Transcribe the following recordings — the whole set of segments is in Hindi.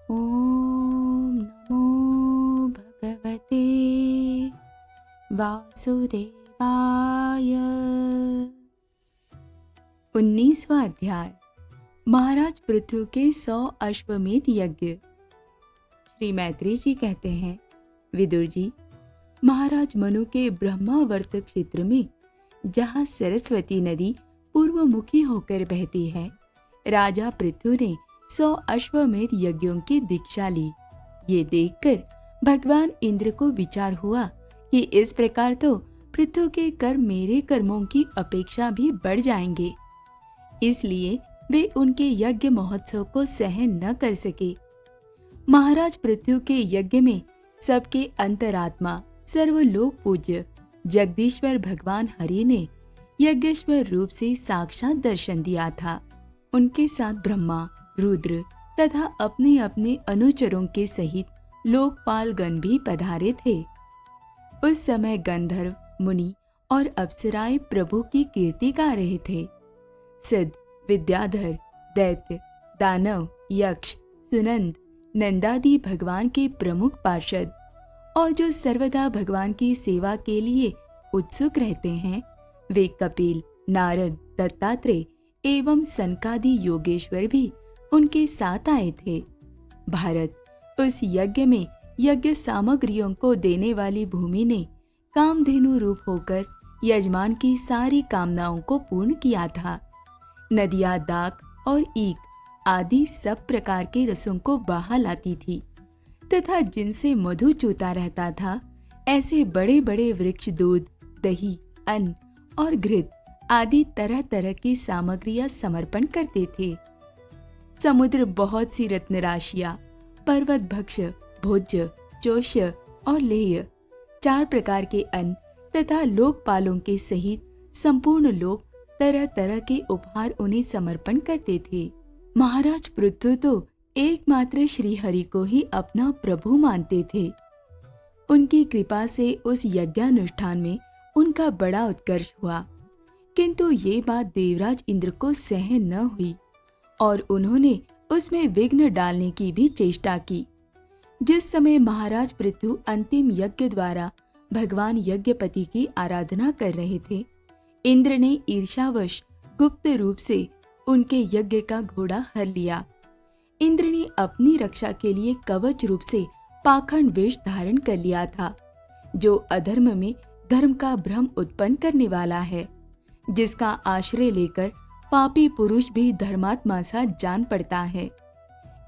ओम नमो भगवते वासुदेवाय। 19वां अध्याय। महाराज पृथु के 100 अश्वमेध यज्ञ। श्री मैत्रेय जी कहते हैं, विदुर जी, महाराज मनु के ब्रह्मावर्त क्षेत्र में जहाँ सरस्वती नदी पूर्वमुखी होकर बहती है, राजा पृथु ने 100 अश्वमेध यज्ञों की दीक्षा ली। ये देखकर भगवान इंद्र को विचार हुआ कि इस प्रकार तो पृथु के कर्म मेरे कर्मों की अपेक्षा भी बढ़ जाएंगे। इसलिए वे उनके यज्ञ महोत्सव को सहन न कर सके। महाराज पृथु के यज्ञ में सबके अंतरात्मा सर्वलोक पूज्य जगदीश्वर भगवान हरि ने यज्ञेश्वर रूप से साक्षात दर्शन दिया था। उनके साथ ब्रह्मा, रुद्र तथा अपने अपने अनुचरों के सहित लोकपाल गण भी पधारे थे। उस समय गंधर्व, मुनि और अप्सराएं प्रभु की कीर्ति गा रहे थे। सिद्ध, विद्याधर, दैत्य, दानव, यक्ष, सुनंद, नंदादि भगवान के प्रमुख पार्षद और जो सर्वदा भगवान की सेवा के लिए उत्सुक रहते हैं, वे कपिल, नारद, दत्तात्रेय एवं सनकादि योगेश्वर भी उनके साथ आए थे। भारत, उस यज्ञ में यज्ञ सामग्रियों को देने वाली भूमि ने कामधेनु रूप होकर यजमान की सारी कामनाओं को पूर्ण किया था। नदियां दाख और ईख आदि सब प्रकार के रसों को बहा लाती थी तथा जिनसे मधु चूता रहता था, ऐसे बड़े बड़े वृक्ष दूध, दही, अन्न और घृत आदि तरह तरह की सामग्रियां समर्पण करते थे। समुद्र बहुत सी रत्न राशियां, पर्वत भक्ष, भोज्य, चोष्य और लेह्य, 4 प्रकार के अन्न तथा लोकपालों के सहित संपूर्ण लोक तरह तरह के उपहार उन्हें समर्पण करते थे। महाराज पृथु तो एकमात्र श्री हरि को ही अपना प्रभु मानते थे। उनकी कृपा से उस यज्ञानुष्ठान में उनका बड़ा उत्कर्ष हुआ, किंतु ये बात देवराज इंद्र को सहन न हुई और उन्होंने उसमें विघ्न डालने की भी चेष्टा की। जिस समय महाराज पृथु अंतिम यज्ञ द्वारा भगवान यज्ञपति की आराधना कर रहे थे, इंद्र ने ईर्ष्यावश गुप्त रूप से उनके यज्ञ का घोड़ा हर लिया। इंद्र ने अपनी रक्षा के लिए कवच रूप से पाखंड वेश धारण कर लिया था, जो अधर्म में धर्म का भ्रम उत्पन्न करने वाला है, जिसका आश्रय लेकर पापी पुरुष भी धर्मात्मा सा जान पड़ता है।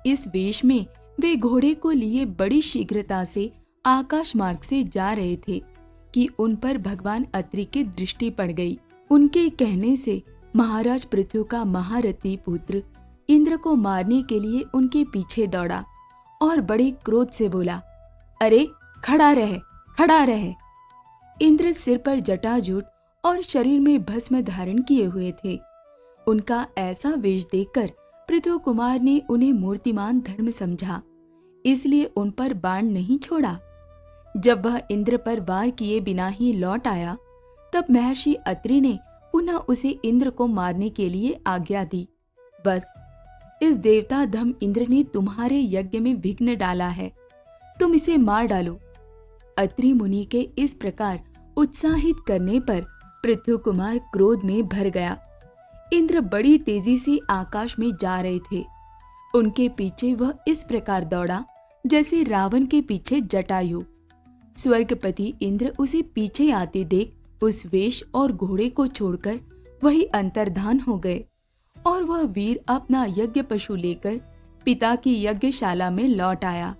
इस वेश में वे घोड़े को लिए बड़ी शीघ्रता से आकाश मार्ग से जा रहे थे कि उन पर भगवान अत्रि की दृष्टि पड़ गई। उनके कहने से महाराज पृथु का महारथी पुत्र इंद्र को मारने के लिए उनके पीछे दौड़ा और बड़े क्रोध से बोला, अरे खड़ा रह, खड़ा रह। इंद्र सिर पर जटाजूट और शरीर में भस्म धारण किए हुए थे। उनका ऐसा वेश देखकर पृथु कुमार ने उन्हें मूर्तिमान धर्म समझा, इसलिए उन पर बाण नहीं छोड़ा। जब वह इंद्र पर वार किए बिना ही लौट आया, तब महर्षि अत्रि ने पुनः उसे इंद्र को मारने के लिए आज्ञा दी। बस, इस देवता धम इंद्र ने तुम्हारे यज्ञ में विघ्न डाला है, तुम इसे मार डालो। अत्रि मुनि के इस प्रकार उत्साहित करने पर पृथु कुमार क्रोध में भर गया। इंद्र बड़ी तेजी से आकाश में जा रहे थे। उनके पीछे वह इस प्रकार दौड़ा जैसे रावण के पीछे जटायु। स्वर्गपति इंद्र उसे पीछे आते देख उस वेश और घोड़े को छोड़कर वही अंतर्धान हो गए और वह वीर अपना यज्ञ पशु लेकर पिता की यज्ञशाला में लौट आया।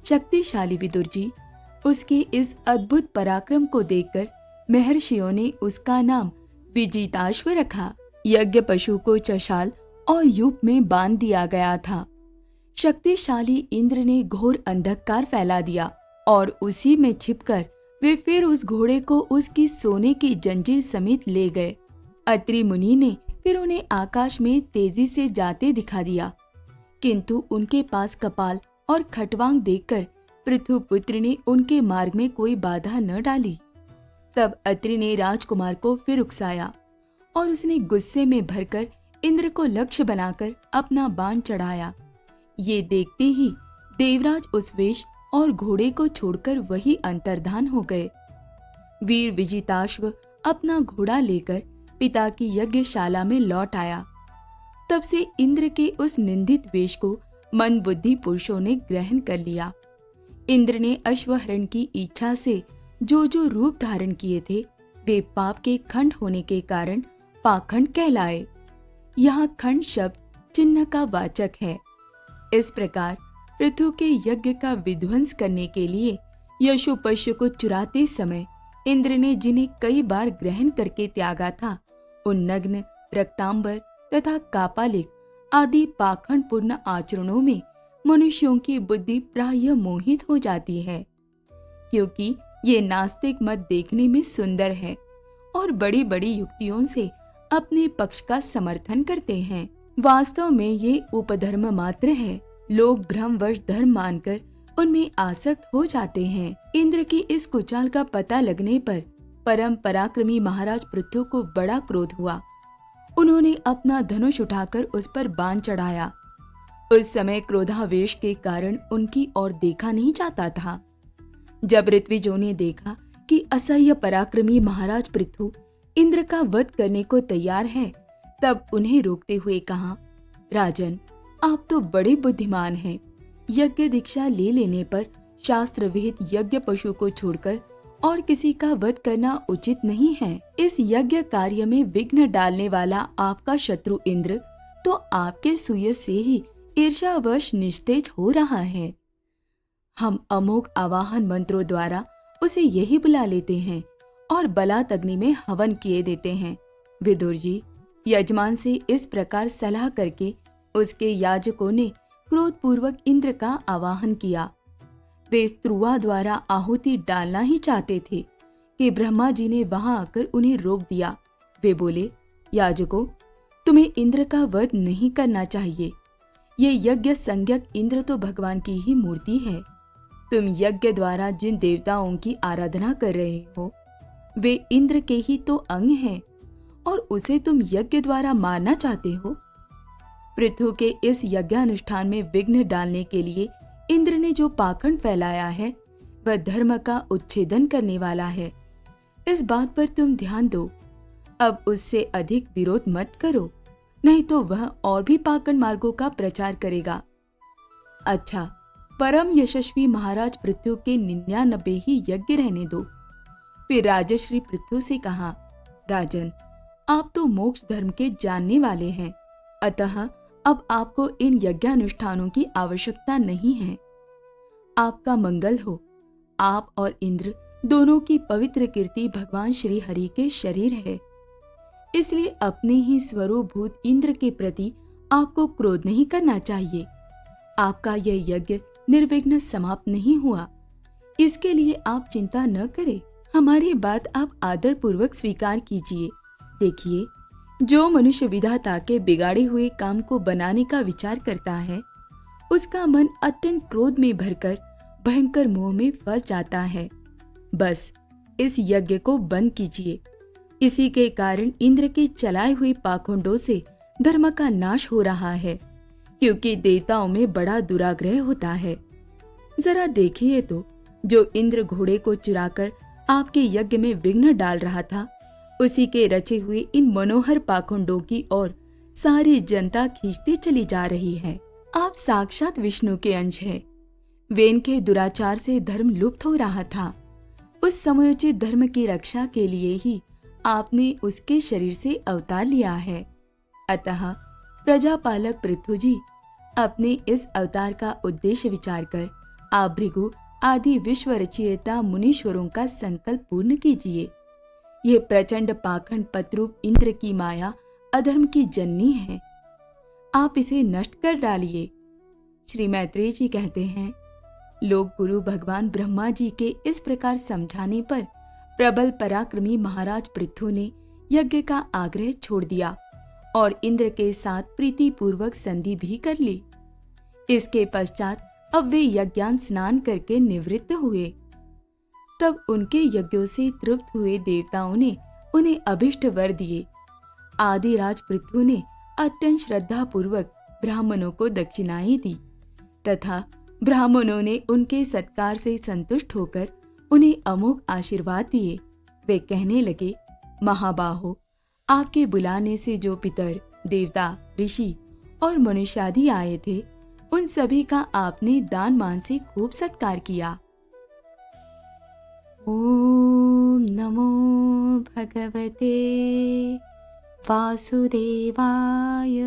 शक्तिशाली विदुर जी, उसके इस अद्भुत पराक्रम को देखकर महर्षियों ने उसका नाम विजिताश्व रखा। यज्ञ पशु को चशाल और यूप में बांध दिया गया था। शक्तिशाली इंद्र ने घोर अंधकार फैला दिया और उसी में छिपकर वे फिर उस घोड़े को उसकी सोने की जंजीर समेत ले गए। अत्रि मुनि ने फिर उन्हें आकाश में तेजी से जाते दिखा दिया, किंतु उनके पास कपाल और खटवांग देखकर पृथु पुत्र ने उनके मार्ग में कोई बाधा न डाली। तब अत्रि ने राजकुमार को फिर उकसाया और उसने गुस्से में भरकर इंद्र को लक्ष्य बनाकर अपना बाण चढ़ाया। ये देखते ही देवराज उस वेश और घोड़े को छोड़कर वही अंतर्धान हो गए। वीर विजिताश्व अपना घोड़ा लेकर पिता की यज्ञशाला में लौट आया। तब से इंद्र के उस निंदित वेश को मन बुद्धि पुरुषों ने ग्रहण कर लिया। इंद्र ने अश्वहरण की इच्छा से जो जो रूप धारण किए थे वे पाप के खंड होने के कारण पाखंड कहलाए। यहाँ खंड शब्द चिन्ह का वाचक है। इस प्रकार पृथु के यज्ञ का विध्वंस करने के लिए यशु पशु को चुराते समय इंद्र ने जिन्हें कई बार ग्रहण करके त्यागा था, उन नग्न, रक्तांबर तथा कापालिक आदि पाखंडपूर्ण आचरणों में मनुष्यों की बुद्धि प्रायः मोहित हो जाती है, क्योंकि ये नास्तिक मत देखने में सुंदर है और बड़ी बड़ी युक्तियों से अपने पक्ष का समर्थन करते हैं। वास्तव में ये उपधर्म मात्र है। लोग भ्रमवश धर्म मानकर उनमें आसक्त हो जाते हैं। इंद्र की इस कुचाल का पता लगने पर परम पराक्रमी महाराज पृथु को बड़ा क्रोध हुआ। उन्होंने अपना धनुष उठाकर उस पर बाण चढ़ाया। उस समय क्रोधावेश के कारण उनकी ओर देखा नहीं जाता था। जब ऋत्विजों ने देखा कि असह्य पराक्रमी महाराज पृथु इंद्र का वध करने को तैयार है, तब उन्हें रोकते हुए कहा, राजन, आप तो बड़े बुद्धिमान हैं। यज्ञ दीक्षा ले लेने पर शास्त्र विहित यज्ञ पशु को छोड़कर और किसी का वध करना उचित नहीं है। इस यज्ञ कार्य में विघ्न डालने वाला आपका शत्रु इंद्र तो आपके सुयश से ही ईर्ष्यावश निस्तेज हो रहा है। हम अमोघ आवाहन मंत्रों द्वारा उसे यही बुला लेते हैं और बलात् अग्नि में हवन किए देते हैं। विदुर जी, यजमान से इस प्रकार सलाह करके उसके याजकों ने क्रोधपूर्वक इंद्र का आवाहन किया। वे स्त्रुआ द्वारा आहुति डालना ही चाहते थे कि ब्रह्मा जी ने वहां आकर उन्हें रोक दिया। वे बोले, याजकों, तुम्हें इंद्र का वध नहीं करना चाहिए। ये यज्ञ संज्ञक इंद्र तो भगवान की ही मूर्ति है। तुम यज्ञ द्वारा जिन देवताओं की आराधना कर रहे हो वे इंद्र के ही तो अंग हैं और उसे तुम यज्ञ द्वारा मारना चाहते हो। पृथु के इस यज्ञानुष्ठान में विघ्न डालने के लिए इंद्र ने जो पाखंड फैलाया है वह धर्म का उच्छेदन करने वाला है। इस बात पर तुम ध्यान दो। अब उससे अधिक विरोध मत करो, नहीं तो वह और भी पाखंड मार्गों का प्रचार करेगा। अच्छा, परम यशस्वी महाराज पृथु के 99 ही यज्ञ रहने दो। फिर राजश्री पृथु से कहा, राजन, आप तो मोक्ष धर्म के जानने वाले हैं, अतः अब आपको इन यज्ञानुष्ठानों की आवश्यकता नहीं है। आपका मंगल हो। आप और इंद्र दोनों की पवित्र कीर्ति भगवान श्री हरि के शरीर है, इसलिए अपने ही स्वरूपभूत इंद्र के प्रति आपको क्रोध नहीं करना चाहिए। आपका यह यज्ञ निर्विघ्न समाप्त नहीं हुआ, इसके लिए आप चिंता न करें। हमारी बात आप आदर पूर्वक स्वीकार कीजिए। देखिए, जो मनुष्य विधाता के बिगाड़े हुए काम को बनाने का विचार करता है, उसका मन अत्यंत क्रोध में भरकर भयंकर मोह में फंस जाता है। बस इस यज्ञ को बंद कीजिए। इसी के कारण इंद्र के चलाए हुए पाखंडों से धर्म का नाश हो रहा है, क्योंकि देवताओं में बड़ा दुराग्रह होता है। जरा देखिए तो, जो इंद्र घोड़े को चुराकर आपके यज्ञ में विघ्न डाल रहा था, उसी के रचे हुए इन मनोहर पाखंडों की ओर सारी जनता खींचती चली जा रही है। आप साक्षात विष्णु के अंश हैं। वेन के दुराचार से धर्म लुप्त हो रहा था। उस समयोचित धर्म की रक्षा के लिए ही आपने उसके शरीर से अवतार लिया है। अतः प्रजापालक पृथु जी, अपने इस अवतार का उद्देश्य विचार कर आप भृगु आदि विश्व रचयिता मुनीश्वरों का संकल्प पूर्ण कीजिए। ये प्रचंड पाखंड पत्रूप इंद्र की माया अधर्म की जननी है। आप इसे नष्ट कर डालिए। श्री मैत्रेय जी कहते हैं, लोक गुरु भगवान ब्रह्मा जी के इस प्रकार समझाने पर प्रबल पराक्रमी महाराज पृथु ने यज्ञ का आग्रह छोड़ दिया और इंद्र के साथ प्रीति पूर्वक संधि भी कर ली। इसके पश्चात अब वे यज्ञान स्नान करके निवृत्त हुए। तब उनके यज्ञों से तृप्त हुए देवताओं ने उन्हें अभिष्ट वर दिए। आदिराज पृथु ने अत्यंत श्रद्धा पूर्वक ब्राह्मणों को दक्षिणाएं दी। तथा ब्राह्मणों ने उनके सत्कार से संतुष्ट होकर उन्हें अमोघ आशीर्वाद दिए। वे कहने लगे, महाबाहो, आपके बुलाने से जो पितर, देवता, ऋषि और मनुष्यादि आए थे, उन सभी का आपने दान मान से खूब सत्कार किया। ओम नमो भगवते वासुदेवाय।